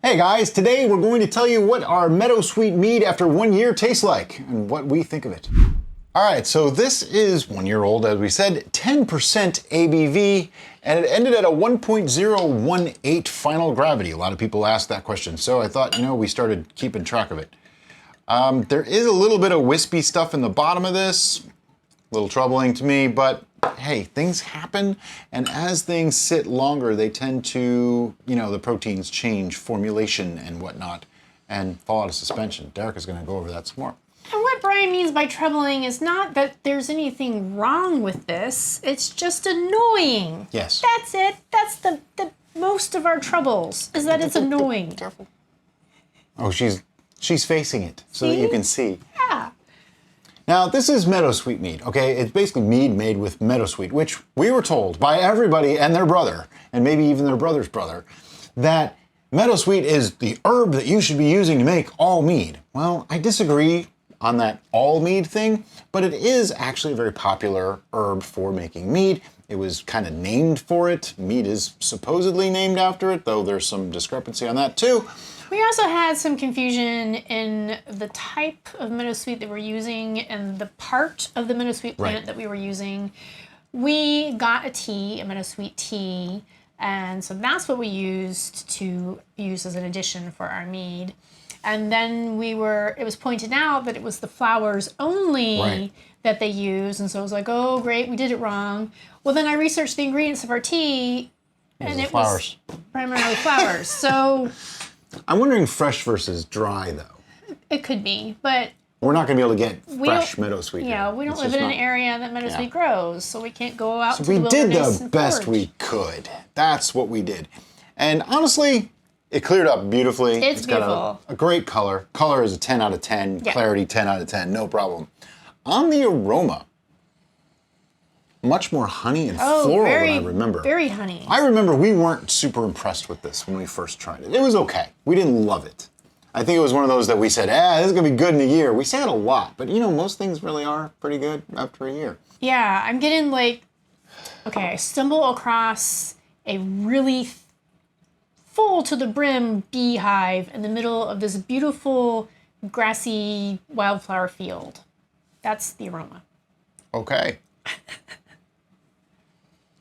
Hey guys, today we're going to tell you what our Meadowsweet Mead after 1 year tastes like and what we think of it. All right, so this is 1 year old, as we said, 10% ABV, and it ended at a 1.018 final gravity. A lot of people asked that question, so I thought, we started keeping track of it. There is a little bit of wispy stuff in the bottom of this, a little troubling to me, but hey, things happen, and as things sit longer, they tend to, the proteins change formulation and whatnot, and fall out of suspension. Derek is going to go over that some more. And what Brian means by troubling is not that there's anything wrong with this, it's just annoying. Yes. That's it. That's the most of our troubles, is that it's annoying. Careful. Oh, she's facing it so that you can see. Yeah. Now, this is Meadowsweet Mead, okay? It's basically mead made with Meadowsweet, which we were told by everybody and their brother, and maybe even their brother's brother, that Meadowsweet is the herb that you should be using to make all mead. Well, I disagree on that all mead thing, but it is actually a very popular herb for making mead. It was kind of named for it. Mead is supposedly named after it, though there's some discrepancy on that too. We also had some confusion in the type of Meadowsweet that we're using and the part of the Meadowsweet plant that we were using. We got a Meadowsweet tea, and so that's what we used to use as an addition for our mead. And then it was pointed out that it was the flowers only that they use, and so I was like, oh great, we did it wrong. Well, then I researched the ingredients of our tea, and it was primarily flowers. So I'm wondering fresh versus dry, though. it could be, but we're not going to be able to get fresh Meadowsweet. Yeah, we don't live in an area that Meadowsweet grows, so we can't go out to the wilderness. So we did the best we could. That's what we did. And honestly, it cleared up beautifully. It's beautiful. Got a great color. Color is a 10 out of 10. Yeah. Clarity, 10 out of 10. No problem. On the aroma, much more honey and floral than I remember. Very honey. I remember we weren't super impressed with this when we first tried it. It was okay. We didn't love it. I think it was one of those that we said, this is going to be good in a year. We say it a lot, but most things really are pretty good after a year. Yeah, I'm getting I stumble across a really full to the brim beehive in the middle of this beautiful grassy wildflower field. That's the aroma. Okay.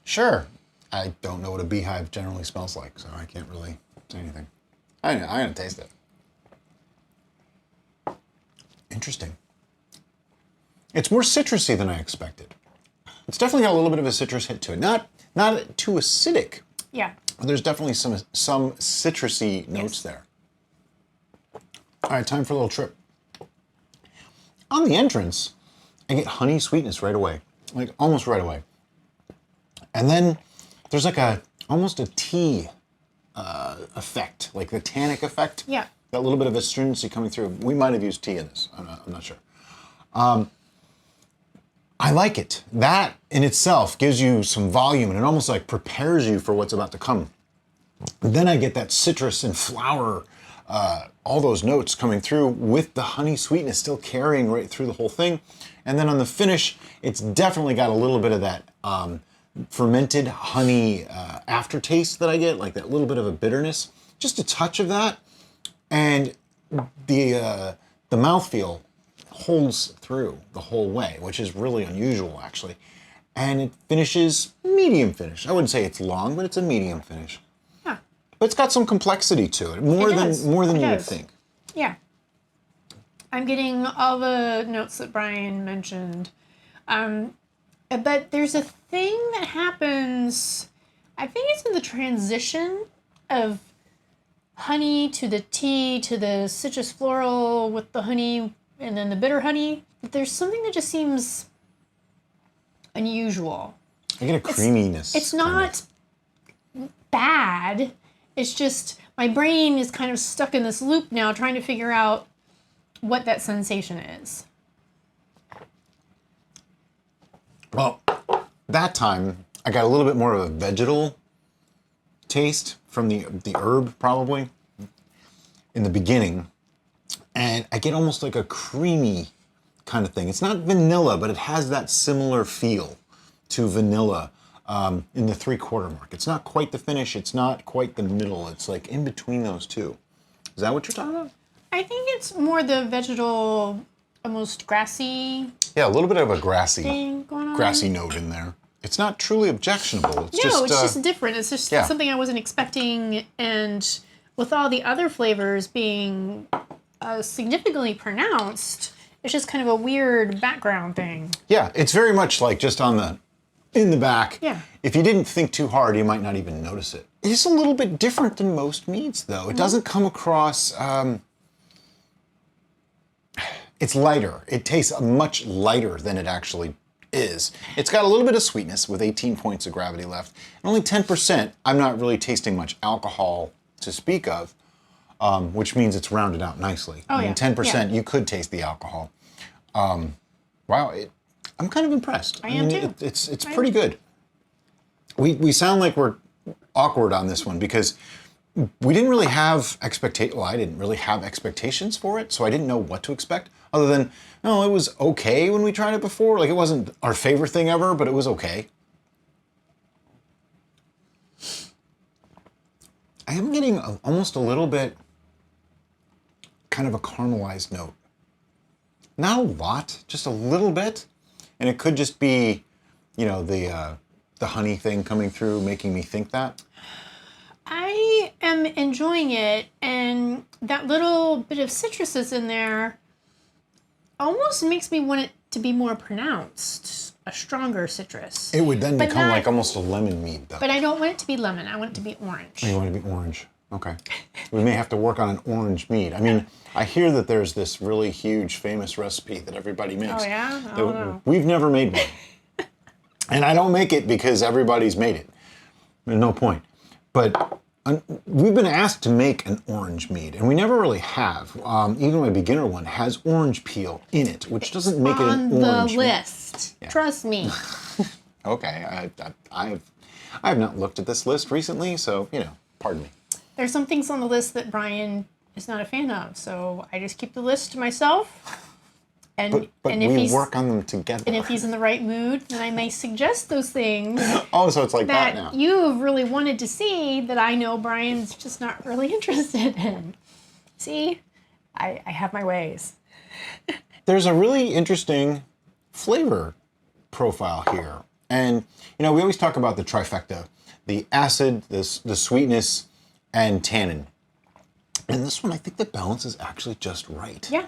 Sure. I don't know what a beehive generally smells like, so I can't really say anything. I'm going to taste it. Interesting. It's more citrusy than I expected. It's definitely got a little bit of a citrus hit to it. Not too acidic. Yeah. But there's definitely some citrusy notes there. All right, time for a little trip. On the entrance, I get honey sweetness right away, almost right away. And then there's almost a tea effect, like the tannic effect. Yeah. That little bit of astringency coming through. We might have used tea in this. I'm not sure. I like it. That in itself gives you some volume, and it almost prepares you for what's about to come. And then I get that citrus and flower, all those notes coming through with the honey sweetness still carrying right through the whole thing. And then on the finish, it's definitely got a little bit of that fermented honey aftertaste that I get, like that little bit of a bitterness, just a touch of that. And the mouthfeel holds through the whole way, which is really unusual actually. And it finishes medium finish. I wouldn't say it's long, but it's a medium finish. Huh. But it's got some complexity to it, more than you would think. Yeah. I'm getting all the notes that Brian mentioned. But there's a thing that happens, I think it's in the transition of honey to the tea to the citrus floral with the honey and then the bitter honey. There's something that just seems unusual. I get a creaminess. It's not bad. It's just my brain is kind of stuck in this loop now trying to figure out what that sensation is. Well, that time I got a little bit more of a vegetal taste from the herb probably in the beginning. And I get almost like a creamy kind of thing. It's not vanilla, but it has that similar feel to vanilla in the 3/4 mark. It's not quite the finish. It's not quite the middle. It's like in between those two. Is that what you're talking about? I think it's more the vegetal, almost grassy Yeah, a little bit of a grassy going on. note in there. It's not truly objectionable. It's No, just, it's just different. It's just something I wasn't expecting. And with all the other flavors being significantly pronounced, it's just kind of a weird background thing. Yeah, it's very much like just in the back. Yeah. If you didn't think too hard, you might not even notice it. It's a little bit different than most meads, though. It doesn't come across... it's lighter. It tastes much lighter than it actually is. It's got a little bit of sweetness with 18 points of gravity left. And only 10%, I'm not really tasting much alcohol to speak of, which means it's rounded out nicely. Oh, I mean, yeah. 10%, you could taste the alcohol. Wow, I'm kind of impressed. I am too. It's pretty good. We sound like we're awkward on this one because we didn't really have well, I didn't really have expectations for it, so I didn't know what to expect, other than, no, it was okay when we tried it before. Like, it wasn't our favorite thing ever, but it was okay. I am getting almost a little bit kind of a caramelized note. Not a lot, just a little bit. And it could just be, you know, the honey thing coming through, making me think that. I am enjoying it, and that little bit of citrus that's in there almost makes me want it to be more pronounced, a stronger citrus. It would then But become not- like almost a lemon mead, though. But I don't want it to be lemon. I want it to be orange. You want it to be orange. Okay. We may have to work on an orange mead. I mean, I hear that there's this really huge, famous recipe that everybody makes. Oh, yeah? I don't know. We've never made one. And I don't make it because everybody's made it. There's no point. But we've been asked to make an orange mead, and we never really have. Even my beginner one has orange peel in it, which doesn't make it an On orange the mead. list. Yeah. Trust me. Okay, I have not looked at this list recently, so, you know, pardon me. There's some things on the list that Brian is not a fan of, so I just keep the list to myself. And, But and if we he's work on them together. and if he's in the right mood, then I may suggest those things Oh, so it's like that now. that you've really wanted to see that I know Brian's just not really interested in. See, I have my ways. There's a really interesting flavor profile here. And, you know, we always talk about the trifecta, the acid, the sweetness, and tannin. And this one, I think the balance is actually just right. Yeah.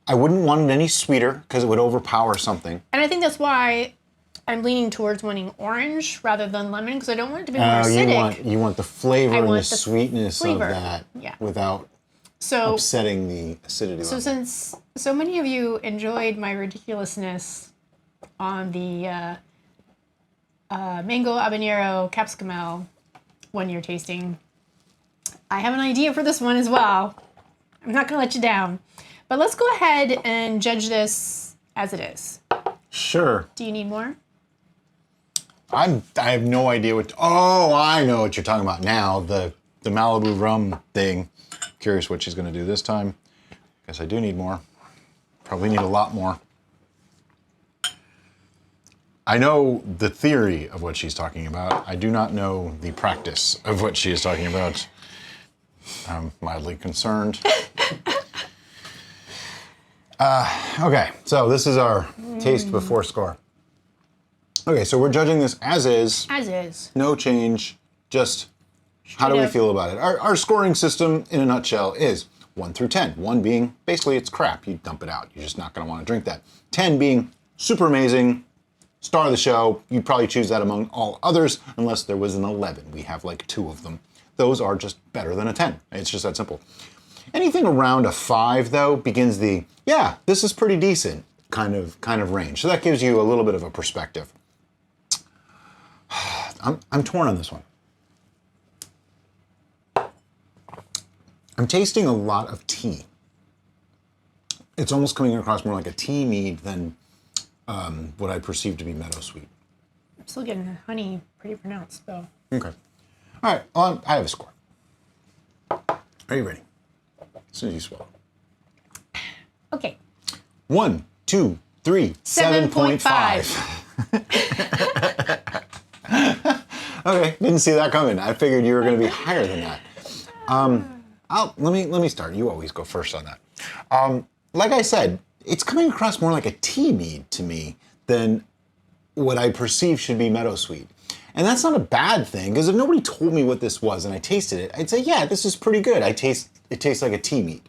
I wouldn't want it any sweeter because it would overpower something. And I think that's why I'm leaning towards wanting orange rather than lemon, because I don't want it to be more acidic. You want the flavor and the want the sweetness flavor. of that without So upsetting the acidity level. since so many of you enjoyed my ridiculousness on the mango habanero capsicum one year tasting, I have an idea for this one as well. I'm not going to let you down. But let's go ahead and judge this as it is. Sure. Do you need more? I have no idea what. Oh, I know what you're talking about now. The Malibu rum thing. Curious what she's going to do this time. Guess I do need more. Probably need a lot more. I know the theory of what she's talking about. I do not know the practice of what she is talking about. I'm mildly concerned. Okay, so this is our taste before score. Okay, so we're judging this as is. As is. No change, just how do we up. feel about it? Our scoring system, in a nutshell, is 1 through 10. 1 being, basically, it's crap. You dump it out. You're just not going to want to drink that. 10 being super amazing, star of the show. You'd probably choose that among all others, unless there was an 11. We have like 2 of them. Those are just better than a 10. It's just that simple. Anything around a 5, though, begins the, yeah, this is pretty decent kind of range. So that gives you a little bit of a perspective. I'm torn on this one. I'm tasting a lot of tea. It's almost coming across more like a tea mead than what I perceive to be Meadowsweet. I'm still getting the honey pretty pronounced, though. Okay. All right, well, I have a score. Are you ready? As soon as you swallow. Okay. 1, 2, 3, 7.5. Okay, didn't see that coming. I figured you were going to be higher than that. let me start. You always go first on that. Like I said, it's coming across more like a tea mead to me than what I perceive should be Meadowsweet. And that's not a bad thing, because if nobody told me what this was and I tasted it, I'd say, yeah, this is pretty good. It tastes like a tea mead.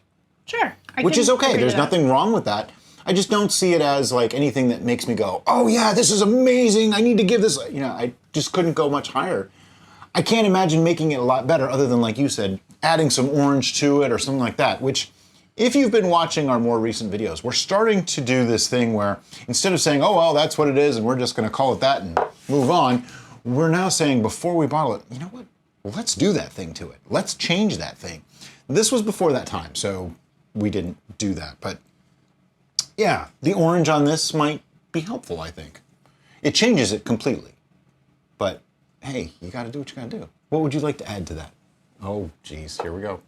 Sure. Which is okay. There's nothing wrong with that. I just don't see it as like anything that makes me go, oh yeah, this is amazing. I need to give this, I just couldn't go much higher. I can't imagine making it a lot better other than, like you said, adding some orange to it or something like that, which if you've been watching our more recent videos, we're starting to do this thing where instead of saying, oh, well, that's what it is and we're just going to call it that and move on, we're now saying before we bottle it, you know what? Well, let's do that thing to it. Let's change that thing. This was before that time, so we didn't do that. But yeah, the orange on this might be helpful, I think. It changes it completely. But hey, you got to do what you got to do. What would you like to add to that? Oh, geez, here we go.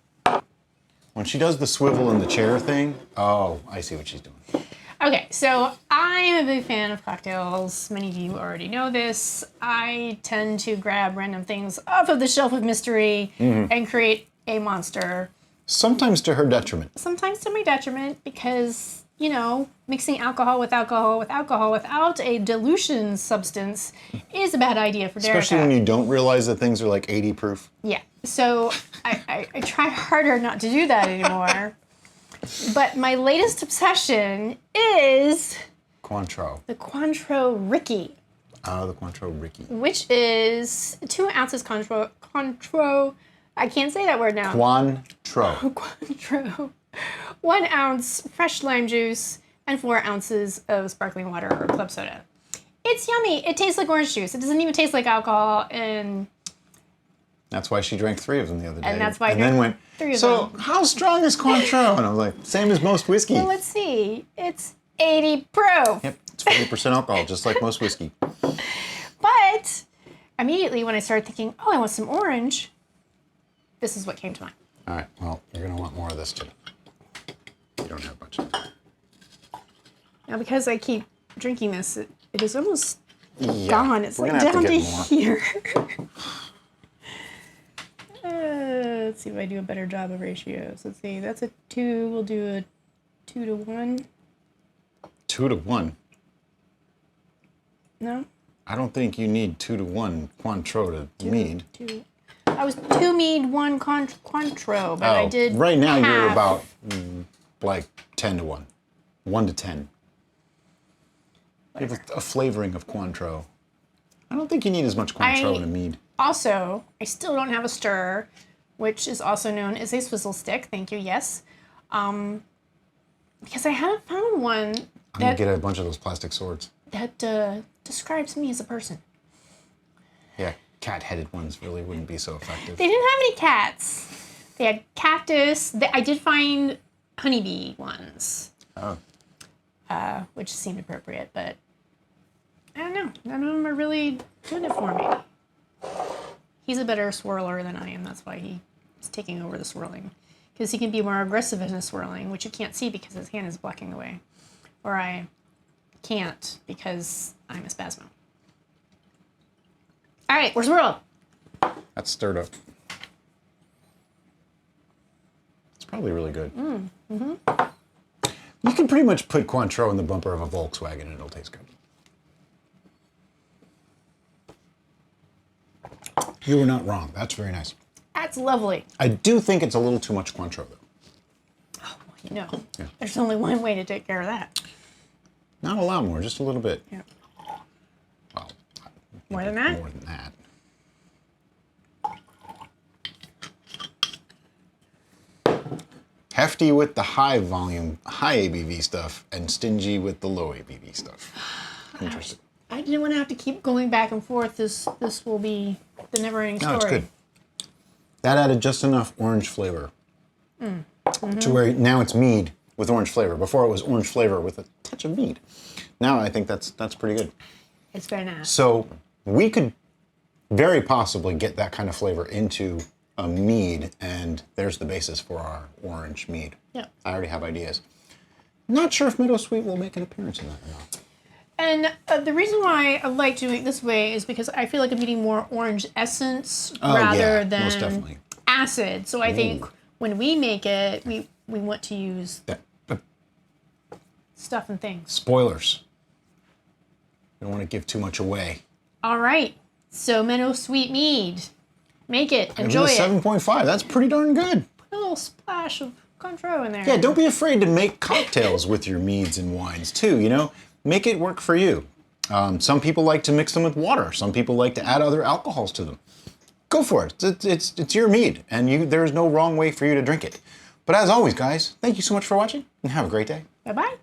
When she does the swivel in the chair thing, oh, I see what she's doing. Okay, so I'm a big fan of cocktails. Many of you already know this. I tend to grab random things off of the shelf of mystery and create a monster. Sometimes to her detriment. Sometimes to my detriment, because, mixing alcohol without a dilution substance is a bad idea for Derek. Especially when you don't realize that things are like 80 proof. Yeah, so I try harder not to do that anymore. But my latest obsession is Cointreau. the Cointreau Ricky. Oh, the Cointreau Ricky. Which is 2 ounces Cointreau. I can't say that word now. Cointreau. Cointreau. 1 ounce fresh lime juice and 4 ounces of sparkling water or club soda. It's yummy. It tastes like orange juice. It doesn't even taste like alcohol, and that's why she drank 3 of them the other day. And that's why I then went, 3 of so them. how strong is Cointreau? And I was like, same as most whiskey. Well, let's see. It's 80 proof. Yep, it's 40% alcohol, just like most whiskey. But immediately when I started thinking, oh, I want some orange, this is what came to mind. All right, well, you're going to want more of this too. You don't have much. Now, because I keep drinking this, it is almost Yeah, gone. It's we're like gonna have down to to get more. here. Let's see if I do a better job of ratios. Let's see. That's a 2. We'll do a 2 to 1. 2 to 1. No? I don't think you need 2 to 1 Cointreau to mead. 2. I was 2 mead, 1 Cointreau, but I did right now half. you're about like 10 to 1. 1 to 10. You have a flavoring of Cointreau. I don't think you need as much Cointreau in a mead. Also, I still don't have a stirrer, which is also known as a swizzle stick. Thank you, yes. Because I haven't found one I'm going to get a bunch of those plastic swords. that describes me as a person. Yeah, cat-headed ones really wouldn't be so effective. They didn't have any cats. They had cactus. I did find honeybee ones. Oh. Which seemed appropriate, but I don't know. None of them are really doing it for me. He's a better swirler than I am. That's why he's taking over the swirling. Because he can be more aggressive in the swirling, which you can't see because his hand is blocking the way. Or I can't because I'm a spasmo. All right, we're swirled. That's stirred up. It's probably really good. You can pretty much put Cointreau in the bumper of a Volkswagen and it'll taste good. You were not wrong. That's very nice. That's lovely. I do think it's a little too much Cointreau, though. Oh, well, there's only one way to take care of that. Not a lot more, just a little bit. Yeah. Well, More than that? More than that. Hefty with the high volume, high ABV stuff, and stingy with the low ABV stuff. Interesting. I didn't want to have to keep going back and forth. This will be the never-ending story. No, it's good. That added just enough orange flavor to where now it's mead with orange flavor. Before it was orange flavor with a touch of mead. Now I think that's pretty good. It's very nice. So we could very possibly get that kind of flavor into a mead, and there's the basis for our orange mead. Yeah. I already have ideas. Not sure if Meadowsweet will make an appearance in that or not. And the reason why I like doing it this way is because I feel like I'm getting more orange essence rather most than definitely. acid. So I think when we make it, we want to use Yeah. stuff and things. Spoilers. I don't want to give too much away. All right. So Meadowsweet Mead. Make it. Enjoy it. 7.5. That's pretty darn good. Put a little splash of Cointreau in there. Yeah, don't be afraid to make cocktails with your meads and wines too, you know? Make it work for you. Some people like to mix them with water. Some people like to add other alcohols to them. Go for it. It's your mead, and there's no wrong way for you to drink it. But as always, guys, thank you so much for watching, and have a great day. Bye-bye.